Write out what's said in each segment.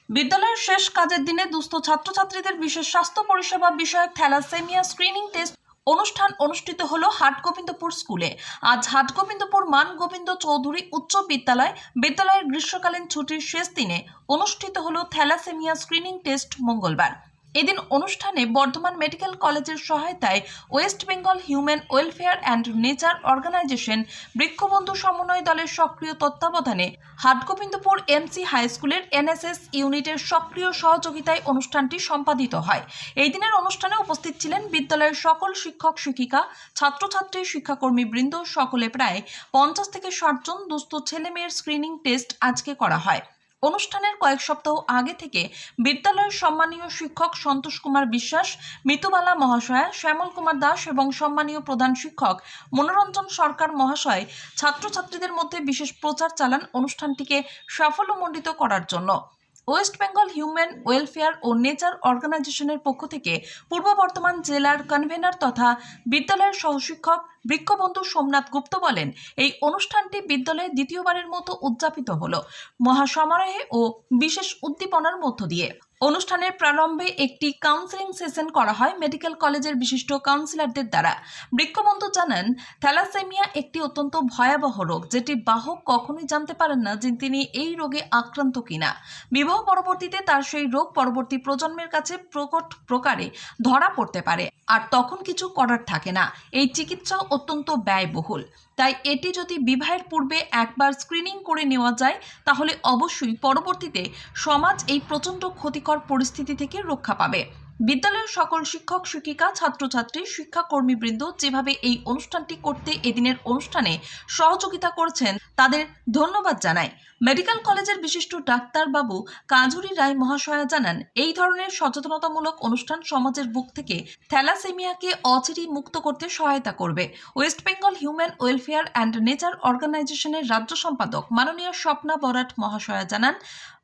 বিদ্যালয়ের শেষ কাজের দিনে দুস্থ ছাত্রছাত্রীদের বিশেষ স্বাস্থ্য পরিষেবা বিষয়ক থ্যালাসেমিয়া স্ক্রিনিং টেস্ট অনুষ্ঠান অনুষ্ঠিত হলো হাটগোবিন্দপুর স্কুলে। আজ হাটগোবিন্দপুর মান গোবিন্দ চৌধুরী উচ্চ বিদ্যালয়ের গ্রীষ্মকালীন ছুটির শেষ দিনে অনুষ্ঠিত হলো থ্যালাসেমিয়া স্ক্রিনিং টেস্ট মঙ্গলবার। এদিন অনুষ্ঠানে বর্ধমান মেডিকেল কলেজের সহায়তায় west Bengal human welfare and nature organisation বৃক্ষবন্ধু সমন্বয় দলের সক্রিয় তত্ত্বাবধানে হাটগোবিন্দপুর এমসি হাই স্কুলের এনএসএস ইউনিটের সক্রিয় সহযোগিতায় অনুষ্ঠানটি সম্পাদিত হয়। এই দিনের অনুষ্ঠানে উপস্থিত ছিলেন বিদ্যালয়ের সকল শিক্ষক শিক্ষিকা, ছাত্রছাত্রী, শিক্ষাকর্মী বৃন্দ। সকলে প্রায় 50 থেকে 60 জন দুস্থ ছেলেমেয়ের স্ক্রিনিং টেস্ট আজকে করা হয়। অনুষ্ঠানের কয়েক সপ্তাহ আগে থেকে বিদ্যালয়ের সম্মানীয় শিক্ষক সন্তোষ কুমার বিশ্বাস, মিতুবালা মহাশয়া, শ্যামল কুমার দাস এবং সম্মানীয় প্রধান শিক্ষক মনোরঞ্জন সরকার মহাশয় ছাত্রছাত্রীদের মধ্যে বিশেষ প্রচার চালান অনুষ্ঠানটিকে সাফল্যমণ্ডিত করার জন্য। ওয়েস্ট বেঙ্গল হিউম্যান ওয়েলফেয়ার ও নেচার অর্গানাইজেশনের পক্ষ থেকে পূর্ব বর্ধমান জেলার কনভেনর তথা বিদ্যালয়ের সহশিক্ষক বৃক্ষবন্ধু সোমনাথ গুপ্ত বলেন, এই অনুষ্ঠানটি বিদ্যালয়ে দ্বিতীয়বারের মতো উদযাপিত হলো মহাসমারোহে ও বিশেষ উদ্দীপনার মধ্য দিয়ে। অনুষ্ঠানের প্রারম্ভে একটি কাউন্সেলিং সেশন করা হয় মেডিকেল কলেজের বিশিষ্ট কাউন্সিলরদের দ্বারা। বৃক্ষবন্ধু জানান, থ্যালাসেমিয়া একটি অত্যন্ত ভয়াবহ রোগ, যেটি বাহক কখনোই জানতে পারেন না যে তিনি এই রোগে আক্রান্ত কিনা। বিবাহ পরবর্তীতে তার সেই রোগ পরবর্তী প্রজন্মের কাছে প্রকট প্রকারে ধরা পড়তে পারে, আর তখন কিছু করার থাকে না। এই চিকিৎসা অত্যন্ত ব্যয়বহুল, তাই এটি যদি বিবাহের পূর্বে একবার স্ক্রিনিং করে নেওয়া যায় তাহলে অবশ্যই পরবর্তীতে সমাজ এই প্রচণ্ড ক্ষতিকর পরিস্থিতি থেকে রক্ষা পাবে। বিদ্যালয়ের সকল শিক্ষক শিক্ষিকা, ছাত্রছাত্রী, শিক্ষাকর্মীবৃন্দ যেভাবে এই অনুষ্ঠানটি করতে এদিনের অনুষ্ঠানে সহযোগিতা করেছেন তাদের ধন্যবাদ জানাই। মেডিকেল কলেজের বিশিষ্ট ডাক্তারবাবু কাজুরি রায় মহাশয়া জানান, এই ধরনের সচেতনতামূলক অনুষ্ঠান সমাজের বুক থেকে থ্যালাসেমিয়াকে অচিরেই মুক্ত করতে সহায়তা করবে। West Bengal human welfare and nature অর্গানাইজেশনের রাজ্য সম্পাদক মাননীয় স্বপ্না বরাট মহাশয়া জানান,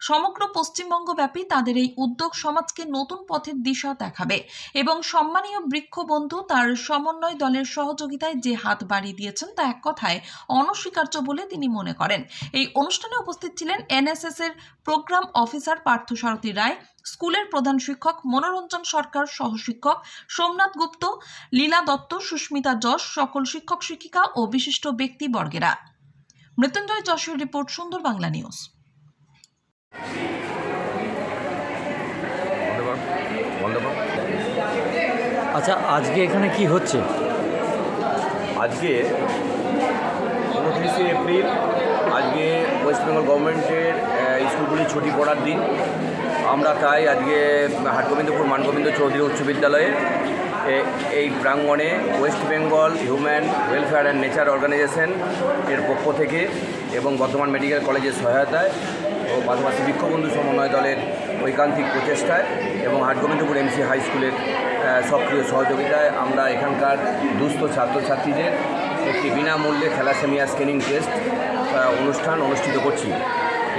সমগ্র পশ্চিমবঙ্গব্যাপী তাদের এই উদ্যোগ সমাজকে নতুন পথের দিশা দেখাবে এবং সম্মানীয় বৃক্ষবন্ধু তার সমন্বয় দলের সহযোগিতায় যে হাত বাড়িয়ে দিয়েছেন তা এক কথায় অনস্বীকার্য বলে তিনি মনে করেন। এই অনুষ্ঠানে উপস্থিত ছিলেন এনএসএস এর প্রোগ্রাম অফিসার পার্থসারথী রায়, স্কুলের প্রধান শিক্ষক মনোরঞ্জন সরকার, সহশিক্ষক সোমনাথ গুপ্ত, লীলা দত্ত, সুস্মিতা যশ, সকল শিক্ষক শিক্ষিকা ও বিশিষ্ট ব্যক্তিবর্গেরা। মৃত্যুঞ্জয় যশের রিপোর্ট, সুন্দর বাংলা নিউজ। আচ্ছা, আজকে এখানে কি হচ্ছে? আজকে 29শে এপ্রিল, আজকে ওয়েস্ট বেঙ্গল গভর্নমেন্টের স্কুলগুলি ছুটি পড়ার দিন। আমরা তাই আজকে হাটগোবিন্দপুর মানগোবিন্দ চৌধুরী উচ্চ বিদ্যালয়ে এই প্রাঙ্গণে West Bengal human welfare and nature organisation এর পক্ষ থেকে এবং বর্ধমান মেডিকেল কলেজের সহায়তায় ও পাশাপাশি বৃক্ষবন্ধু সমন্বয় দলের ঐকান্তিক প্রচেষ্টায় এবং হাটগোবিন্দপুর এমসি হাই স্কুলের সক্রিয় সহযোগিতায় আমরা এখানকার দুস্থ ছাত্রছাত্রীদের একটি বিনামূল্যে থ্যালাসেমিয়া স্ক্রিনিং টেস্ট অনুষ্ঠান অনুষ্ঠিত করছি।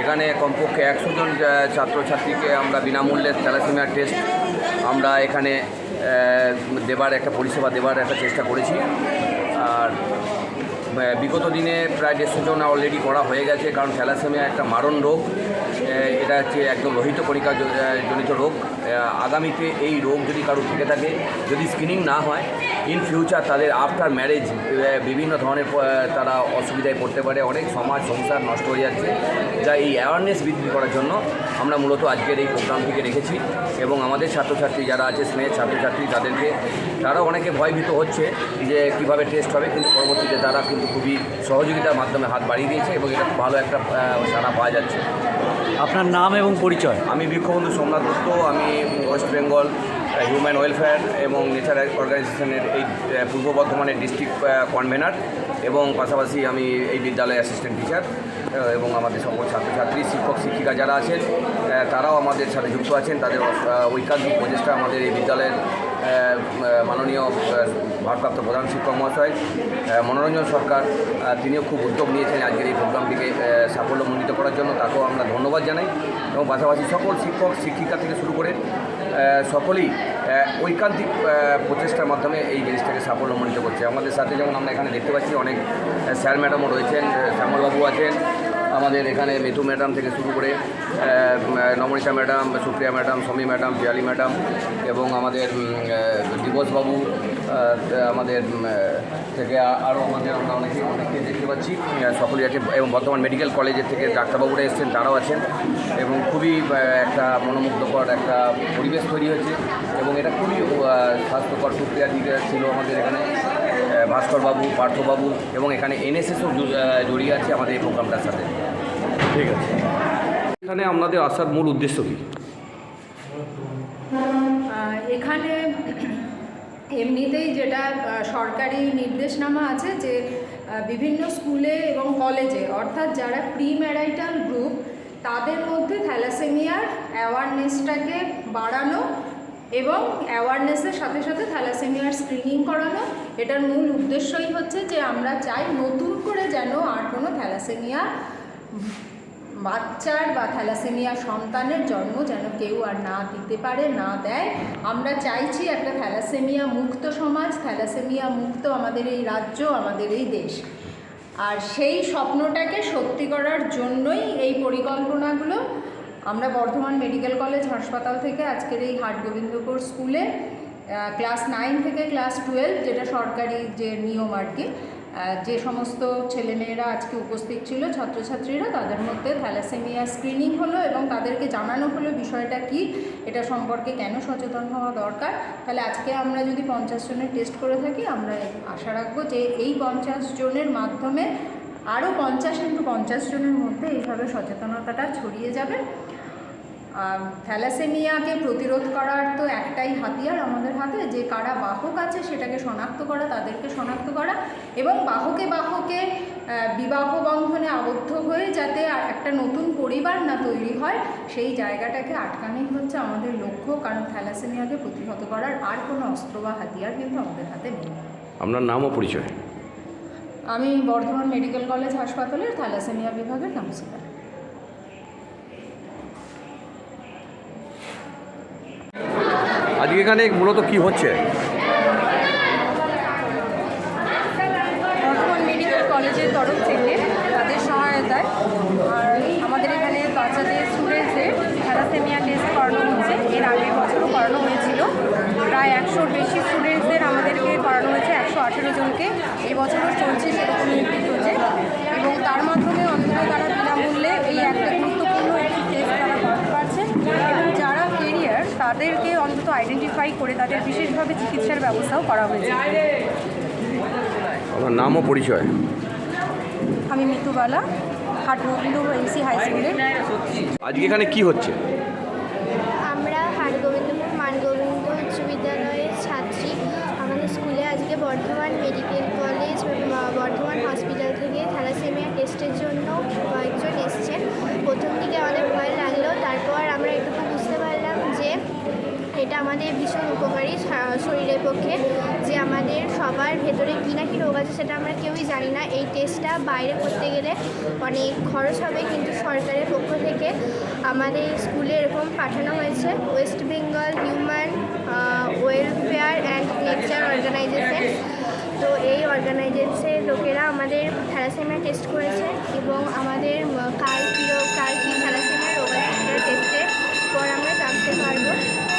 এখানে কমপক্ষে 100 জন ছাত্রছাত্রীকে আমরা বিনামূল্যে থ্যালাসেমিয়া টেস্ট আমরা এখানে দেবার একটা পরিষেবা দেবার একটা চেষ্টা করেছি। আর বিগত দিনে প্রায় 150 জন অলরেডি করা হয়ে গেছে, কারণ থ্যালাসেমিয়া একটা মারণ রোগ। এটা হচ্ছে একদম লোহিত কণিকা জনিত রোগ। আগামীতে এই রোগ যদি কারো থেকে থাকে, যদি স্ক্রিনিং না হয়, ইন ফিউচার তাদের আফটার ম্যারেজ বিভিন্ন ধরনের তারা অসুবিধায় পড়তে পারে, অনেক সমাজ সংসার নষ্ট হয়ে যাচ্ছে। যা এই অ্যাওয়ারনেস বৃদ্ধি করার জন্য আমরা মূলত আজকের এই প্রোগ্রামটিকে রেখেছি এবং আমাদের ছাত্রছাত্রী যারা আছে, স্নেহের ছাত্রছাত্রী, তারাও অনেকে ভয়ভীত হচ্ছে যে কীভাবে টেস্ট হবে, কিন্তু পরবর্তীতে তারা কিন্তু খুবই সহযোগিতার মাধ্যমে হাত বাড়িয়ে দিয়েছে এবং এটা খুব ভালো একটা সাড়া পাওয়া যাচ্ছে। আপনার নাম এবং পরিচয়? আমি বৃক্ষবন্ধু সোমনাথ গুপ্ত, আমি ওয়েস্ট বেঙ্গল হিউম্যান ওয়েলফেয়ার এবং নেচার অর্গানাইজেশনের এই পূর্ব বর্ধমানের ডিস্ট্রিক্ট কনভেনার এবং পাশাপাশি আমি এই বিদ্যালয়ের অ্যাসিস্ট্যান্ট টিচার এবং আমাদের সকল ছাত্রছাত্রী, শিক্ষক শিক্ষিকা যারা আছেন তারাও আমাদের সাথে যুক্ত আছেন। তাদের ঐকান্তিক প্রচেষ্টা আমাদের এই বিদ্যালয়ের মাননীয় ভারপ্রাপ্ত প্রধান শিক্ষক মহাশয় মনোরঞ্জন সরকার, তিনিও খুব উদ্যোগ নিয়েছেন আজকের এই প্রোগ্রামটিকে সাফল্যমণ্ডিত করার জন্য, তাকেও আমরা ধন্যবাদ জানাই। এবং পাশাপাশি সকল শিক্ষক শিক্ষিকা থেকে শুরু করে সকলেই ঐকান্তিক প্রচেষ্টার মাধ্যমে এই জিনিসটাকে সাফল্যমণ্ডিত করছে। আমাদের সাথে যেমন আমরা এখানে দেখতে পাচ্ছি অনেক স্যার ম্যাডামও রয়েছেন, শ্যামলবাবু আছেন, আমাদের এখানে মিতু ম্যাডাম থেকে শুরু করে Namanita madam, Supriya madam, Sami madam, Piyali madam এবং আমাদের দিবসবাবু আমাদের থেকে আরও আমরা অনেকে দেখতে পাচ্ছি সকলেই আছে এবং বর্তমান মেডিকেল কলেজের থেকে ডাক্তারবাবুরা এসেছেন, তারাও আছেন এবং খুবই একটা মনোমুগ্ধকর একটা পরিবেশ তৈরি হয়েছে এবং এটা খুবই স্বাস্থ্যকর প্রক্রিয়া দিকে ছিল আমাদের এখানে ভাস্করবাবু, পার্থবাবু এবং এখানে এনএসএসও জড়িয়ে আছে আমাদের এই প্রোগ্রামটার সাথে। ঠিক আছে। এখানে আপনাদের আসার মূল উদ্দেশ্য কী? এখানে এমনিতেই যেটা সরকারি নির্দেশনামা আছে যে বিভিন্ন স্কুলে এবং কলেজে অর্থাৎ যারা প্রি ম্যারাইটাল গ্রুপ তাদের মধ্যে থ্যালাসেমিয়ার অ্যাওয়ারনেসটাকে বাড়ানো এবং অ্যাওয়ারনেসের সাথে সাথে থ্যালাসেমিয়ার স্ক্রিনিং করানো। এটার মূল উদ্দেশ্যই হচ্ছে যে আমরা চাই নতুন করে যেন আর কোনো থ্যালাসেমিয়া বাচ্চার বা থ্যালাসেমিয়া সন্তানের জন্ম যেন কেউ আর না দিতে পারে, না দেয়। আমরা চাইছি একটা থ্যালাসেমিয়া মুক্ত সমাজ, থ্যালাসেমিয়া মুক্ত আমাদের এই রাজ্য, আমাদের এই দেশ। আর সেই স্বপ্নটাকে সত্যি করার জন্যই এই পরিকল্পনাগুলো। আমরা বর্ধমান মেডিকেল কলেজ হাসপাতাল থেকে আজকের এই হাটগোবিন্দপুর স্কুলে ক্লাস 9 থেকে ক্লাস 12 যেটা সরকারি যে নিয়ম আর কি, যে সমস্ত ছেলেমেয়েরা আজকে উপস্থিত ছিল ছাত্রছাত্রীরা, তাদের মধ্যে থ্যালাসেমিয়া স্ক্রিনিং হলো এবং তাদেরকে জানানো হলো বিষয়টা কি, এটা সম্পর্কে কেন সচেতন হওয়া দরকার। তাহলে আজকে আমরা যদি 50 জনের টেস্ট করে থাকি, আমরা আশা রাখবো যে এই 50 জনের মাধ্যমে আরও 50 × 50 জনের মধ্যে এইভাবে সচেতনতাটা ছড়িয়ে যাবে। থ্যালাসেমিয়াকে প্রতিরোধ করার তো একটাই হাতিয়ার আমাদের হাতে, যে কারা বাহক আছে সেটাকে শনাক্ত করা, তাদেরকে শনাক্ত করা এবং বাহকে বিবাহ বন্ধনে আবদ্ধ হয়ে যাতে একটা নতুন পরিবার না তৈরি হয়, সেই জায়গাটাকে আটকানোই হচ্ছে আমাদের লক্ষ্য। কারণ থ্যালাসেমিয়াকে প্রতিহত করার আর কোনো অস্ত্র বা হাতিয়ার কিন্তু আমাদের হাতে নেই। আপনার নাম ও পরিচয়? আমি বর্ধমান মেডিকেল কলেজ হাসপাতালের থ্যালাসেমিয়া বিভাগের কাউন্সিলর। আজকে এখানে মূলত কি হচ্ছে? বর্ধমান মেডিকেল কলেজের তরফ থেকে তাদের সহায়তায় আর আমাদের এখানে বাচ্চাদের স্টুডেন্টসদের থ্যালাসেমিয়া টেস্ট করানো হচ্ছে। এর আগের বছরও করানো হয়েছিল। প্রায় 100-র বেশি স্টুডেন্টসদের আমাদেরকে করানো হয়েছে, 118 জনকে। এই বছরও চলছে সেরকম একটি প্রজেক্ট এবং তার মাধ্যমে অন্তত তারা বিনামূল্যে এই একটা গুরুত্বপূর্ণ একটি টেস্ট তারা করতে পারছে এবং যারা কেরিয়ার তাদেরকে অন্তত আইডেন্টিফাই করে তাদের বিশেষভাবে চিকিৎসার ব্যবস্থাও করা হয়েছে। আপনার নাম ও পরিচয়? আমি মিতুবালা, হাটগোবিন্দপুর এমসি হাই স্কুলের। আজকে এখানে কি হচ্ছে? আমরা হাটগোবিন্দপুর মানগোবিন্দ উচ্চ বিদ্যালয়ের ছাত্রী। আমাদের স্কুলে আজকে Bardhaman medical college Bardhaman hospital থেকে থ্যালাসেমিয়া টেস্টের জন্য কয়েকজন এসছেন। প্রথম দিকে আমাদের ভয় লাগলো, তারপর আমরা এটুকু বুঝতে পারলাম যে এটা আমাদের ভীষণ উপকারী শরীরের পক্ষে, যে আমাদের সবার ভেতরে কী না কী রোগ আছে সেটা আমরা কেউই জানি না। এই টেস্টটা বাইরে করতে গেলে অনেক খরচ হবে, কিন্তু সরকারের পক্ষ থেকে আমাদের স্কুলে এরকম পাঠানো হয়েছে West Bengal human welfare and nature organisation. তো এই অর্গানাইজেশনের লোকেরা আমাদের থ্যালাসেমিয়া টেস্ট করেছে এবং আমাদের কার কী থ্যালাসেমিয়া রোগ আছে সেটা টেস্টের পর আমরা জানতে পারবো।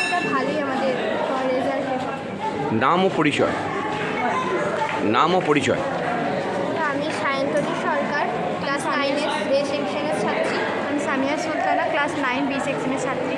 এটা ভালোই আমাদের রেজাল্ট। নাম ও পরিচয়? নাম ও পরিচয়? আমি সায়ন্তনী সরকার, ক্লাস 9 এর এ সেকশনের ছাত্রী। আমি সামিয়া সুলতানা, ক্লাস 9 বি সেকশনের ছাত্রী।